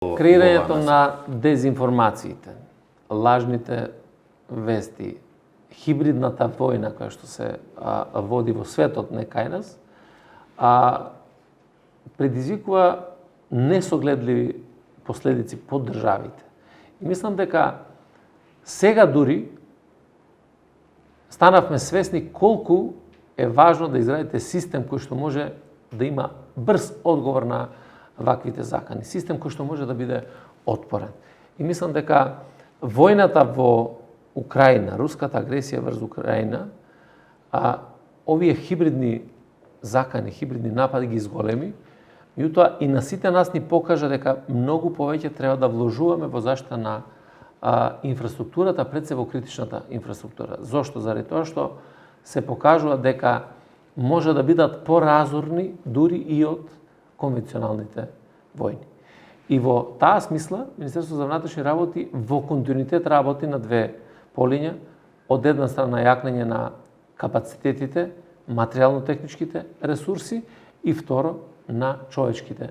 Креирањето на дезинформациите, лажните вести, хибридната војна која што се води во светот не кај нас, предизвикува несогледливи последици по државите. И мислам дека сега дури станавме свесни колку е важно да изградите систем кој што може да има брз одговор на ваквите закани. Систем кој што може да биде отпорен. И мислам дека војната во Украина, руската агресија врз Украина, овие хибридни закани, хибридни напади ги изголеми, меѓутоа и на сите нас ни покажа дека многу повеќе треба да вложуваме во заштита на инфраструктурата, пред се во критичната инфраструктура. Зошто? Заради тоа што се покажува дека може да бидат поразорни дури и од конвенционалните војни. И во таа смисла, Министерството за внатрешни работи во континуитет работи на две полиња. Од една страна јакнење на капацитетите, материјално-техничките ресурси и второ на човечките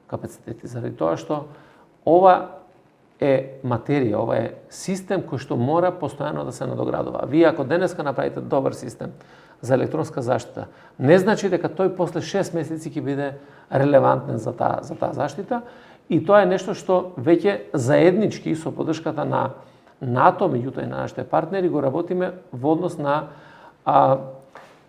капацитети. Заради тоа што ова е материја, ова е систем кој што мора постојано да се надоградува. Вие ако денеска направите добар систем за електронска заштита, не значи дека тој после 6 месеци ќе биде релевантен за таа заштита, и тоа е нешто што веќе заеднички со поддршката на НАТО, меѓутоа и на нашите партнери, го работиме во однос на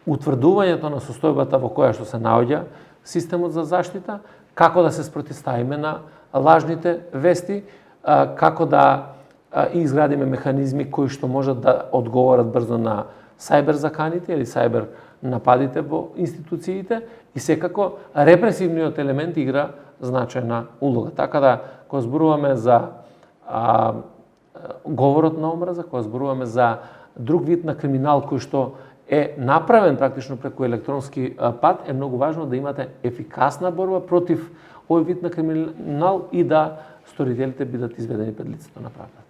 утврдувањето на состојбата во која што се наоѓа системот за заштита, како да се спротивставиме на лажните вести, како да изградиме механизми кои што можат да одговорат брзо на сајбер заканите или сајбер нападите во институциите, и секако репресивниот елемент игра значајна улога. Така да, кога зборуваме за говорот на омраза, кога зборуваме за друг вид на криминал кој што е направен практично преку електронски пат, е многу важно да имате ефикасна борба против овој вид на криминал и да сторителите бидат изведени пред лицето на правдата.